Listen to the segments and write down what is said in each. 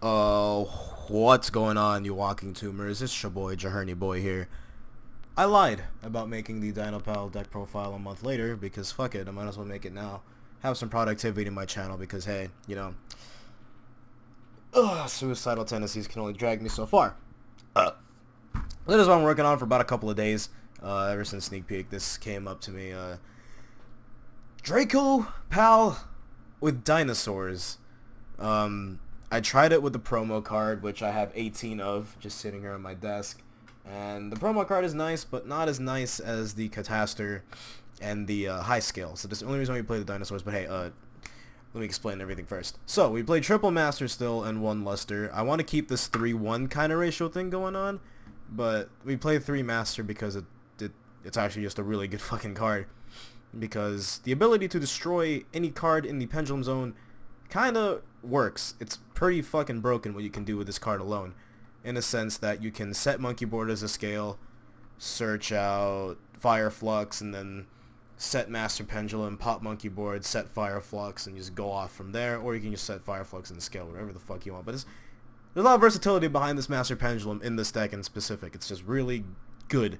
What's going on, you walking tumors? It's your boy, Jaherny Boy here. I lied about making the Dinopal deck profile a month later because fuck it, I might as well make it now. Have some productivity in my channel because hey, suicidal tendencies can only drag me so far. That is what I'm working on for about a couple of days. Ever since Sneak Peek, this came up to me. Draco Pal with dinosaurs. I tried it with the promo card, which I have 18 of, just sitting here on my desk. And the promo card is nice, but not as nice as the Cataster and the high scale. So that's the only reason why we play the dinosaurs. But hey, let me explain everything first. So we play triple master still and one luster. I want to keep this 3-1 kind of ratio thing going on, but we play 3 master because it's actually just a really good fucking card. Because the ability to destroy any card in the pendulum zone kind of works. It's pretty fucking broken what you can do with this card alone, in a sense that you can set monkey board as a scale, search out fire flux, and then set master pendulum, pop monkey board, set fire flux, and just go off from there. Or you can just set fire flux and scale, whatever the fuck you want. But there's a lot of versatility behind this master pendulum in this deck in specific. It's just really good.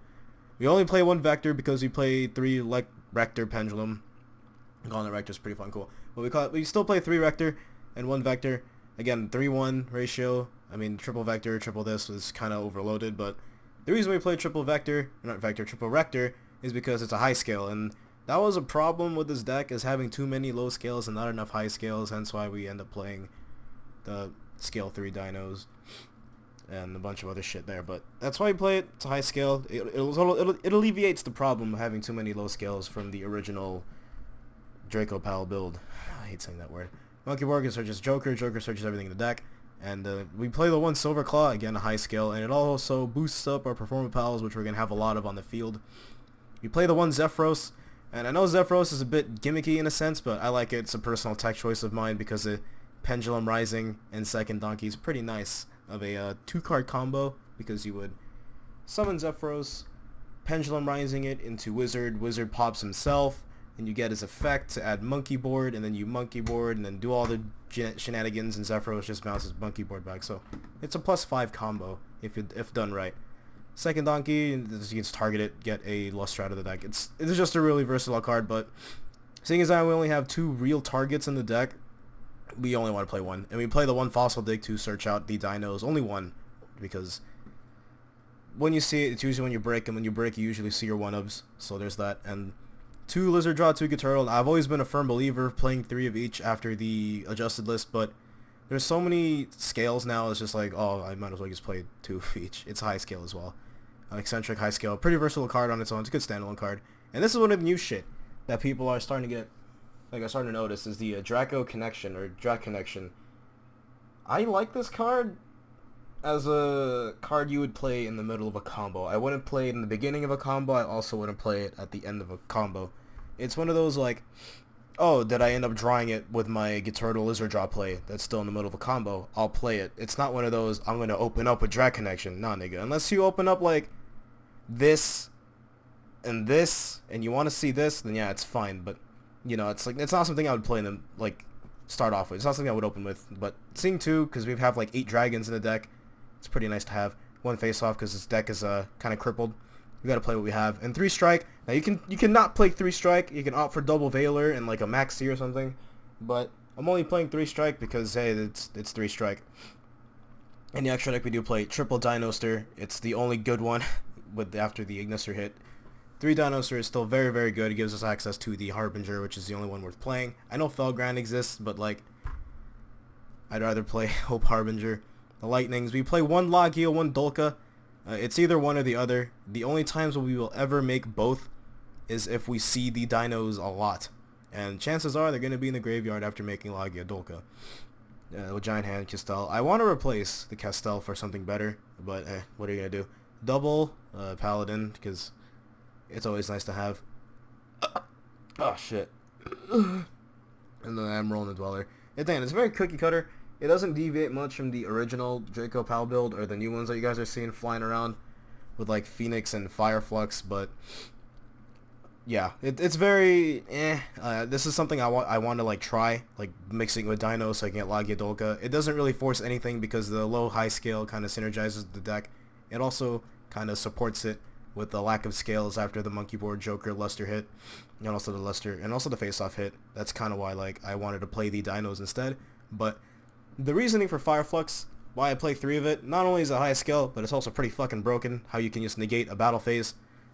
We only play 1 vector because we play 3 rector pendulum. Calling it rector is pretty fun, cool. But we still play 3 rector and 1 vector. Again, 3-1 ratio. I mean, triple vector, triple this was kind of overloaded, but the reason we play triple rector is because it's a high scale, and that was a problem with this deck, is having too many low scales and not enough high scales, hence why we end up playing the scale 3 dinos and a bunch of other shit there. But that's why we play it. It's a high scale. It alleviates the problem of having too many low scales from the original Draco Pal build. I hate saying that word. Monkey Board searches Joker. Joker searches everything in the deck. And we play the 1 Silver Claw, again a high scale, and it also boosts up our Performapals, which we're going to have a lot of on the field. We play the 1 Zephyros, and I know Zephyros is a bit gimmicky in a sense, but I like it. It's a personal tech choice of mine because the Pendulum Rising and second Donkey is pretty nice of a 2-card combo, because you would summon Zephyros, Pendulum Rising it into Wizard, Wizard pops himself, and you get his effect to add monkey board, and then you monkey board, and then do all the shenanigans, and Zephyros just bounces monkey board back. So it's a +5 combo if done right. Second Donkey, you can just target it, get a luster out of the deck. It's just a really versatile card, but seeing as we only have 2 real targets in the deck, we only want to play 1. And we play the 1 Fossil Dig to search out the dinos. Only 1, because when you see it, it's usually when you break, and when you break, you usually see your 1-ofs. So there's that. And 2 Lizard Draw, 2 Turtle. I've always been a firm believer playing 3 of each after the adjusted list, but there's so many scales now, it's just like, oh, I might as well just play 2 of each. It's high scale as well. An eccentric high scale. Pretty versatile card on its own. It's a good standalone card. And this is one of the new shit that people are starting to get, I'm starting to notice, is the Draco Connection, or Drac Connection. I like this card as a card you would play in the middle of a combo. I wouldn't play it in the beginning of a combo. I also wouldn't play it at the end of a combo. It's one of those like, oh, did I end up drawing it with my Turtle Lizard Draw play that's still in the middle of a combo? I'll play it. It's not one of those, I'm going to open up a Drac Connection. Nah, nigga. Unless you open up like this, and you want to see this, then yeah, it's fine. But, it's like, it's not something I would play in the, like, start off with. It's not something I would open with. But seeing 2, because we have like 8 dragons in the deck, it's pretty nice to have. 1 face off because this deck is kind of crippled. We gotta play what we have. And 3 strike. Now you cannot play 3 strike. You can opt for double Veiler and like a Maxi or something. But I'm only playing 3 strike because hey, it's 3 strike. In the extra deck we do play triple Dinoster. It's the only good one after the Ignister hit. 3 Dinoster is still very, very good. It gives us access to the Harbinger, which is the only one worth playing. I know Felgrand exists, but like, I'd rather play Hope Harbinger. The Lightnings, we play 1 Logia, 1 Dolka. It's either one or the other. The only times we will ever make both is if we see the dinos a lot. And chances are they're going to be in the graveyard after making Logia Dolka. With Giant Hand Castel. I want to replace the Castel for something better, but what are you going to do? Double Paladin, because it's always nice to have. Oh, shit. And then I'm rolling the Dweller. It's very cookie cutter. It doesn't deviate much from the original Draco Pal build or the new ones that you guys are seeing flying around with like Phoenix and Fireflux, but yeah, it's very this is something I want to like try, like mixing with Dino so I can get Lagiadolka. It doesn't really force anything because the low high scale kind of synergizes the deck. It also kind of supports it with the lack of scales after the Monkey Board Joker Luster hit, and also the Luster and also the face off hit. That's kind of why like I wanted to play the Dinos instead. But the reasoning for Fireflux, why I play 3 of it, not only is it high scale, but it's also pretty fucking broken. How you can just negate a battle phase.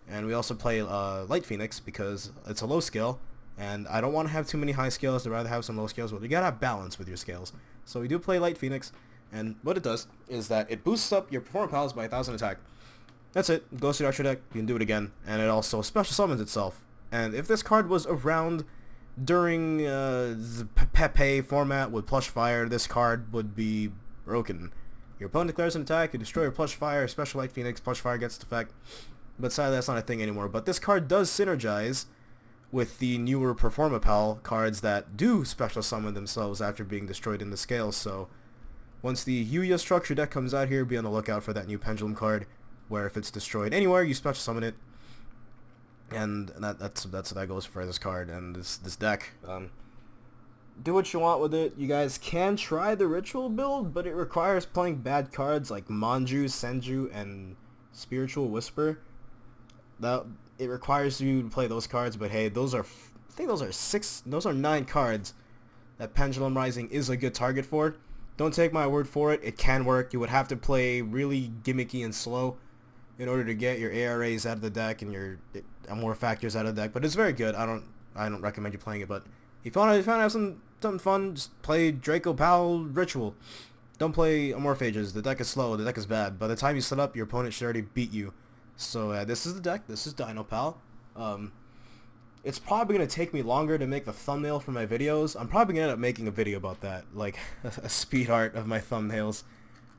And we also play Light Phoenix because it's a low scale, and I don't want to have too many high scales. I'd rather have some low scales, but you gotta have balance with your scales. So we do play Light Phoenix, and what it does is that it boosts up your Performapals by 1,000 attack. That's it. Goes to your extra deck, you can do it again, and it also special summons itself. And if this card was around during the Pepe format with Plush Fire, this card would be broken. Your opponent declares an attack, you destroy your Plush Fire, special Light Phoenix, Plush Fire gets its effect. But sadly that's not a thing anymore. But this card does synergize with the newer Performapal cards that do special summon themselves after being destroyed in the scales. So once the Yuya structure deck comes out here, be on the lookout for that new Pendulum card, where if it's destroyed anywhere, you special summon it. And that's that goes for this card and this deck. Do what you want with it. You guys can try the ritual build, but it requires playing bad cards like Manju, Senju, and Spiritual Whisper. That it requires you to play those cards, but hey, those are I think those are 9 cards that Pendulum Rising is a good target for. Don't take my word for it. It can work. You would have to play really gimmicky and slow in order to get your ARAs out of the deck and your more factors out of the deck. But it's very good. I don't recommend you playing it. But if you want to have something fun, just play Dinopal Ritual. Don't play Amorphages. The deck is slow. The deck is bad. By the time you set up, your opponent should already beat you. So this is the deck. This is Dinopal. It's probably going to take me longer to make the thumbnail for my videos. I'm probably going to end up making a video about that, like a speed art of my thumbnails,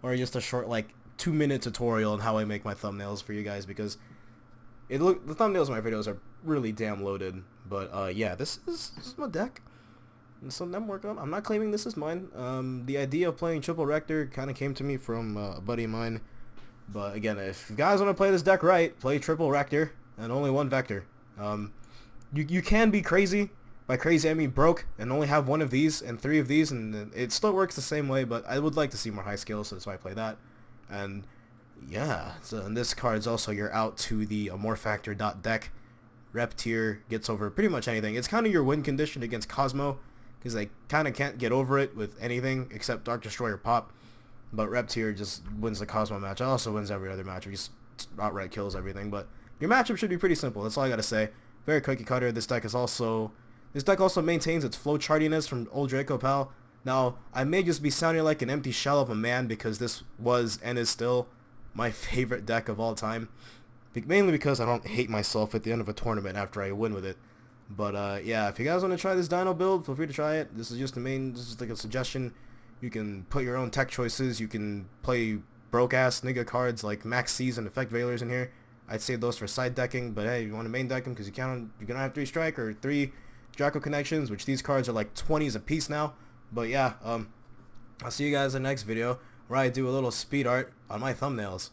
or just a short like 2-minute tutorial on how I make my thumbnails for you guys, because the thumbnails of my videos are really damn loaded. But yeah, this is my deck. It's something I'm working on. I'm not claiming this is mine. The idea of playing Triple Rector kind of came to me from a buddy of mine. But again, if you guys want to play this deck right, play Triple Rector and only 1 Vector. You can be crazy. By crazy I mean broke and only have 1 of these and 3 of these, and it still works the same way, but I would like to see more high scales, so that's why I play that. And yeah, so and this card's also your out to the Amorphactor.deck. Rep tier gets over pretty much anything. It's kind of your win condition against Cosmo, because they kind of can't get over it with anything except Dark Destroyer Pop. But Rep tier just wins the Cosmo match. It also wins every other match. He just outright kills everything. But your matchup should be pretty simple. That's all I gotta say. Very cookie cutter. This deck also maintains its flow chartiness from old Draco Pal. Now, I may just be sounding like an empty shell of a man because this was and is still my favorite deck of all time. Mainly because I don't hate myself at the end of a tournament after I win with it. But yeah, if you guys want to try this Dino build, feel free to try it. This is like a suggestion. You can put your own tech choices. You can play broke-ass nigga cards like Max C's and Effect Veilers in here. I'd save those for side decking, but hey, you want to main deck them because you're gonna have 3 strike or 3 Draco connections, which these cards are like 20s a piece now. But yeah, I'll see you guys in the next video where I do a little speed art on my thumbnails.